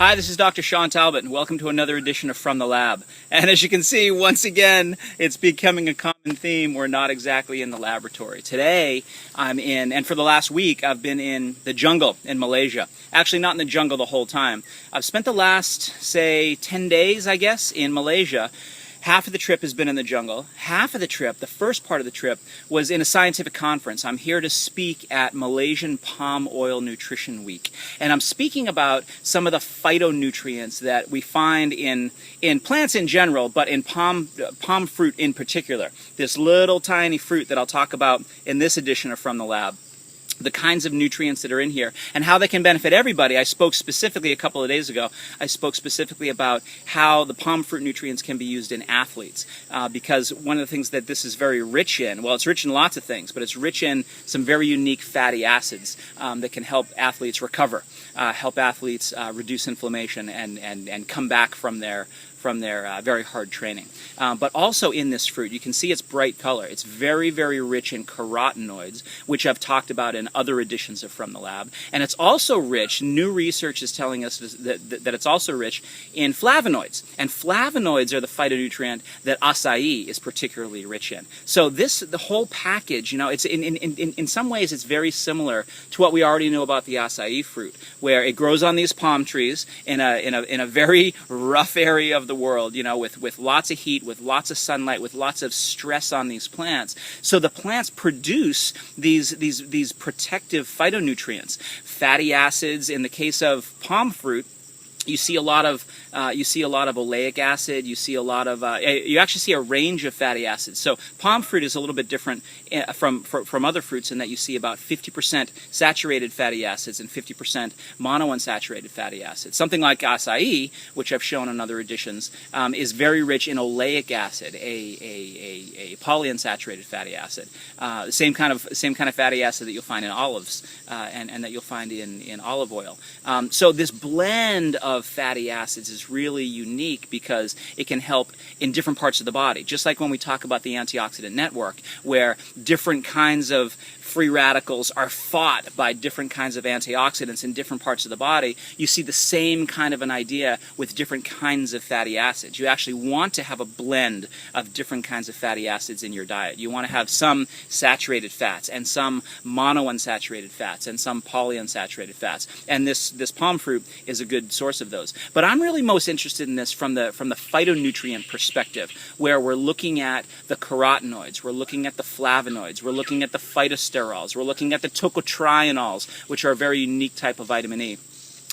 Hi, this is Dr. Shawn Talbott, and welcome to another edition of From the Lab. And as you can see, once again, it's becoming a common theme. We're not exactly in the laboratory. Today, I'm in, and for the last week, I've been in the jungle in Malaysia. Actually, not in the jungle the whole time. I've spent the last, say, 10 days, I guess, in Malaysia. Half of the trip has been in the jungle. Half of the trip, the first part of the trip, was in a scientific conference. I'm here to speak at Malaysian Palm Oil Nutrition Week. And I'm speaking about some of the phytonutrients that we find in plants in general, but in palm fruit in particular. This little tiny fruit that I'll talk about in this edition of From the Lab. The kinds of nutrients that are in here and how they can benefit everybody. I spoke specifically a couple of days ago, I spoke specifically about how the palm fruit nutrients can be used in athletes because one of the things that this is very rich in, well, it's rich in lots of things, but it's rich in some very unique fatty acids that can help athletes recover, help athletes reduce inflammation and come back from their very hard training. But also in this fruit, you can see its bright color. It's very, very rich in carotenoids, which I've talked about in other editions of From the Lab. And it's also rich, new research is telling us that it's also rich in flavonoids. And flavonoids are the phytonutrient that acai is particularly rich in. So the whole package, you know, it's in some ways it's very similar to what we already know about the acai fruit, where it grows on these palm trees in a very rough area of the world, you know, with lots of heat, with lots of sunlight, with lots of stress on these plants. So the plants produce these protective phytonutrients, fatty acids. In the case of palm fruit, you see a lot of oleic acid. You see a lot of you actually see a range of fatty acids. So palm fruit is a little bit different from other fruits in that you see about 50% saturated fatty acids and 50% monounsaturated fatty acids. Something like acai, which I've shown in other editions, is very rich in oleic acid, a polyunsaturated fatty acid. The same kind of fatty acid that you'll find in olives and that you'll find in olive oil. So this blend of fatty acids is really unique because it can help in different parts of the body. Just like when we talk about the antioxidant network, where different kinds of free radicals are fought by different kinds of antioxidants in different parts of the body, you see the same kind of an idea with different kinds of fatty acids. You actually want to have a blend of different kinds of fatty acids in your diet. You want to have some saturated fats and some monounsaturated fats and some polyunsaturated fats. And this palm fruit is a good source of those. But I'm really most interested in this from the phytonutrient perspective, where we're looking at the carotenoids, we're looking at the flavonoids, we're looking at the phytosterols, we're looking at the tocotrienols, which are a very unique type of vitamin E.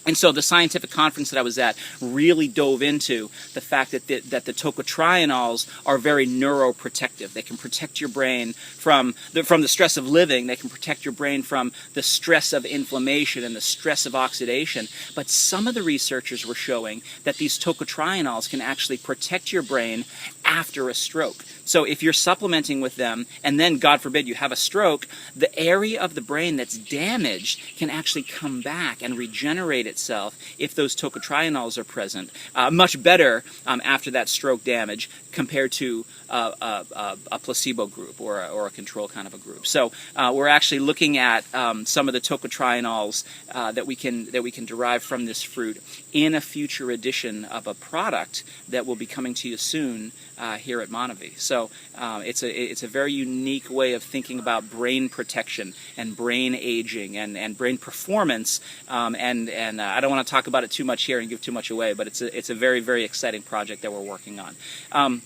And so the scientific conference that I was at really dove into the fact that the tocotrienols are very neuroprotective. They can protect your brain from the stress of living. They can protect your brain from the stress of inflammation and the stress of oxidation. But some of the researchers were showing that these tocotrienols can actually protect your brain after a stroke. So if you're supplementing with them and then, God forbid, you have a stroke, the area of the brain that's damaged can actually come back and regenerate itself if those tocotrienols are present, much better after that stroke damage compared to a placebo group or a control kind of a group. So we're actually looking at some of the tocotrienols that we can derive from this fruit in a future edition of a product that will be coming to you soon here at MonaVie. So it's a very unique way of thinking about brain protection and brain aging and brain performance. And I don't want to talk about it too much here and give too much away, but it's a very, very exciting project that we're working on.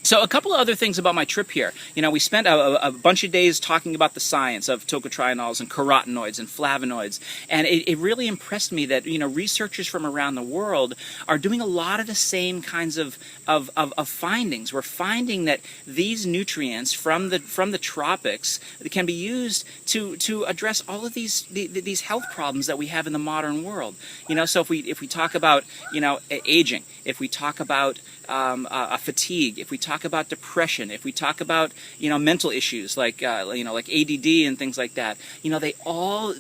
So a couple of other things about my trip here. You know, we spent a bunch of days talking about the science of tocotrienols and carotenoids and flavonoids, and it really impressed me that, you know, researchers from around the world are doing a lot of the same kinds of findings. We're finding that these nutrients from the tropics can be used to address all of these health problems that we have in the modern world. You know, so if we talk about, you know, aging, if we talk about fatigue, if we talk about depression, if we talk about, you know, mental issues like like ADD and things like that, you know, they all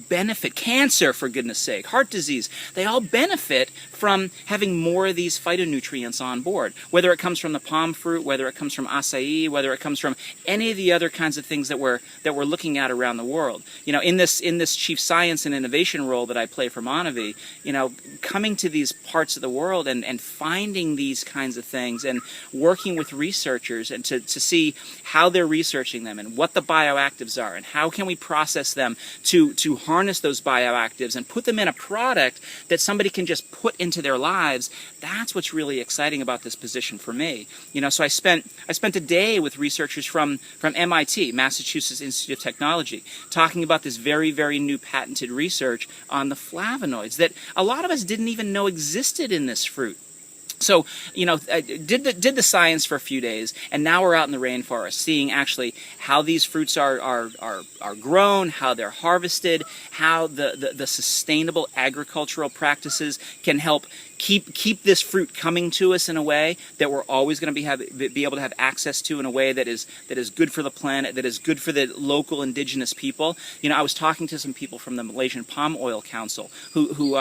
benefit. Cancer, for goodness sake, heart disease, they all benefit from having more of these phytonutrients on board, whether it comes from the palm fruit, whether it comes from acai, whether it comes from any of the other kinds of things that we're looking at around the world. You know, in this chief science and innovation role that I play for MonaVie, you know, coming to these parts of the world and finding these kinds of things and working with researchers and to see how they're researching them and what the bioactives are and how can we process them to harness those bioactives and put them in a product that somebody can just put into their lives. That's what's really exciting about this position for me. You know, so I spent a day with researchers from MIT, Massachusetts Institute of Technology, talking about this very, very new patented research on the flavonoids that a lot of us didn't even know existed in this fruit. So, you know, I did the science for a few days, and now we're out in the rainforest, seeing actually how these fruits are grown, how they're harvested, how the sustainable agricultural practices can help keep this fruit coming to us in a way that we're always going to be able to have access to in a way that is good for the planet, that is good for the local indigenous people. You know, I was talking to some people from the Malaysian Palm Oil Council, who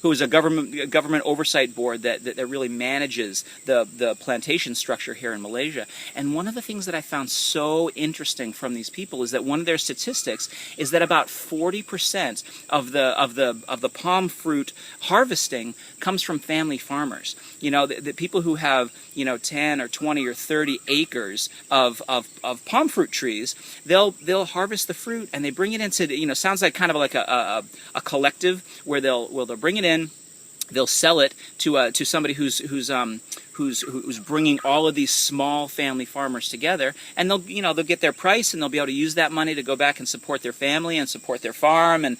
is a government oversight board that really manages the plantation structure here in Malaysia. And one of the things that I found so interesting from these people is that one of their statistics is that about 40% of the palm fruit harvesting comes from family farmers. You know, the people who have, you know, 10 or 20 or 30 acres of palm fruit trees, they'll harvest the fruit and they bring it into, you know, sounds like kind of like a collective where they'll bring it in. They'll sell it to somebody who's bringing all of these small family farmers together, and they'll get their price, and they'll be able to use that money to go back and support their family and support their farm and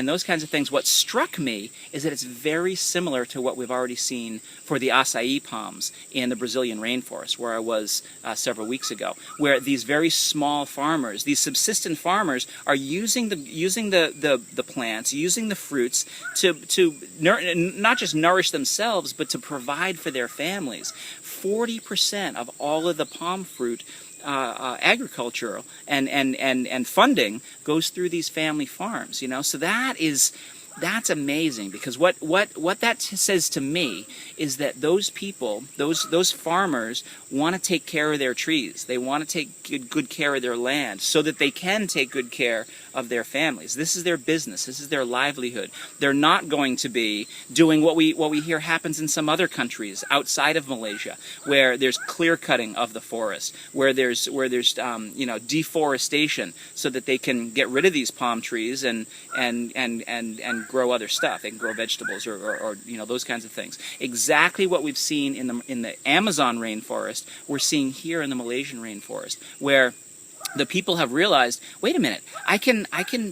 those kinds of things. What struck me is that it's very similar to what we've already seen for the acai palms in the Brazilian rainforest, where I was several weeks ago, where these very small farmers, these subsistent farmers, are using the plants, using the fruits to not just nourish themselves, but to provide for their families. 40% of all of the palm fruit agricultural and funding goes through these family farms. You know, so that's amazing, because what that says to me is that those people, those farmers, want to take care of their trees. They want to take good care of their land so that they can take good care of their families. This is their business. This is their livelihood. They're not going to be doing what we hear happens in some other countries outside of Malaysia, where there's clear cutting of the forest, where there's you know, deforestation so that they can get rid of these palm trees and grow other stuff. They can grow vegetables or you know, those kinds of things. Exactly what we've seen in the Amazon rainforest, we're seeing here in the Malaysian rainforest, where the people have realized, wait a minute, I can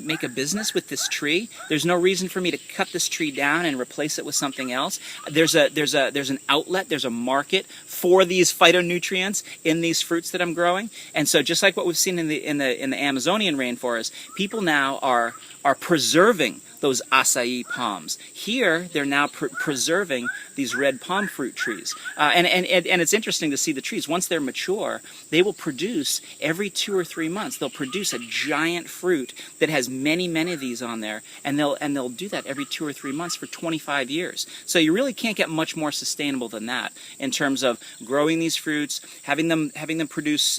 make a business with this tree. There's no reason for me to cut this tree down and replace it with something else. There's an outlet, there's a market for these phytonutrients in these fruits that I'm growing. And so just like what we've seen in the Amazonian rainforest, people now are preserving those acai palms. Here, they're now preserving these red palm fruit trees. And it's interesting to see the trees. Once they're mature, they will produce every 2 or 3 months. They'll produce a giant fruit that has many of these on there, and they'll do that every 2 or 3 months for 25 years. So you really can't get much more sustainable than that in terms of growing these fruits, having them produce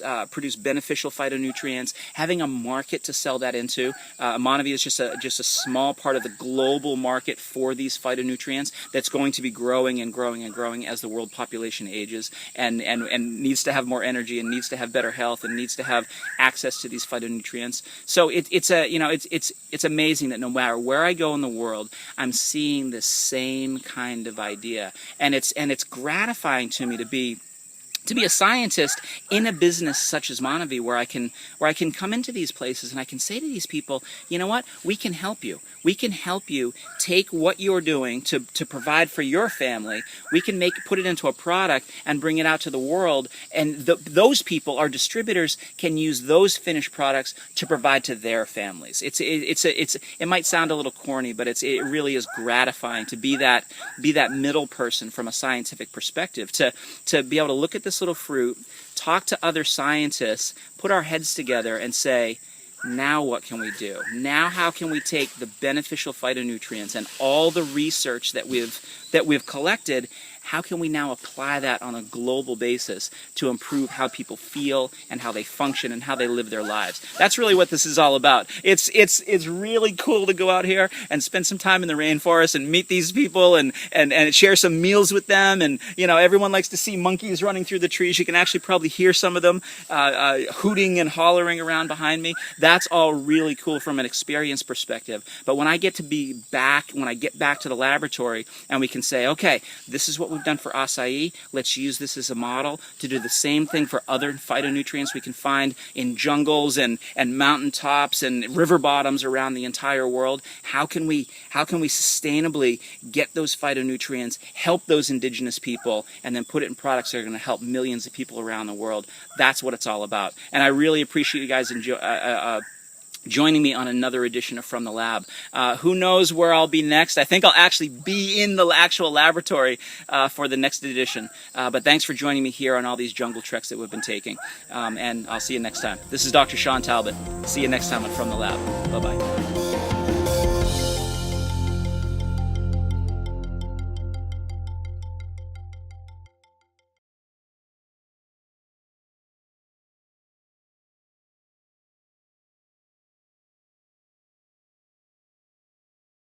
beneficial phytonutrients, having a market to sell that into. MonaVie is just a small part of the global market for these phytonutrients that's going to be growing and growing and growing as the world population ages and needs to have more energy and needs to have better health and needs to have access to these phytonutrients. So it's amazing that no matter where I go in the world, I'm seeing this same kind of idea, and it's gratifying to me to be a scientist in a business such as MonaVie, where I can come into these places and I can say to these people, you know what, we can help you. We can help you take what you're doing to provide for your family. We can put it into a product and bring it out to the world, and those people, our distributors, can use those finished products to provide to their families. It might sound a little corny, but it really is gratifying to be that middle person from a scientific perspective, to be able to look at this little fruit, talk to other scientists, put our heads together and say, Now what can we do? Now how can we take the beneficial phytonutrients and all the research that we've collected, how can we now apply that on a global basis to improve how people feel and how they function and how they live their lives? That's really what this is all about. It's really cool to go out here and spend some time in the rainforest and meet these people and share some meals with them. And you know, everyone likes to see monkeys running through the trees. You can actually probably hear some of them hooting and hollering around behind me. That's all really cool from an experience perspective. But when I get to be back, when I get back to the laboratory and we can say, okay, this is what we've done for acai, let's use this as a model to do the same thing for other phytonutrients we can find in jungles and mountain tops and river bottoms around the entire world. How can we sustainably get those phytonutrients, help those indigenous people, and then put it in products that are going to help millions of people around the world? That's what it's all about. And I really appreciate you guys joining me on another edition of From the Lab. Who knows where I'll be next? I think I'll actually be in the actual laboratory for the next edition. But thanks for joining me here on all these jungle treks that we've been taking. And I'll see you next time. This is Dr. Shawn Talbott. See you next time on From the Lab. Bye-bye.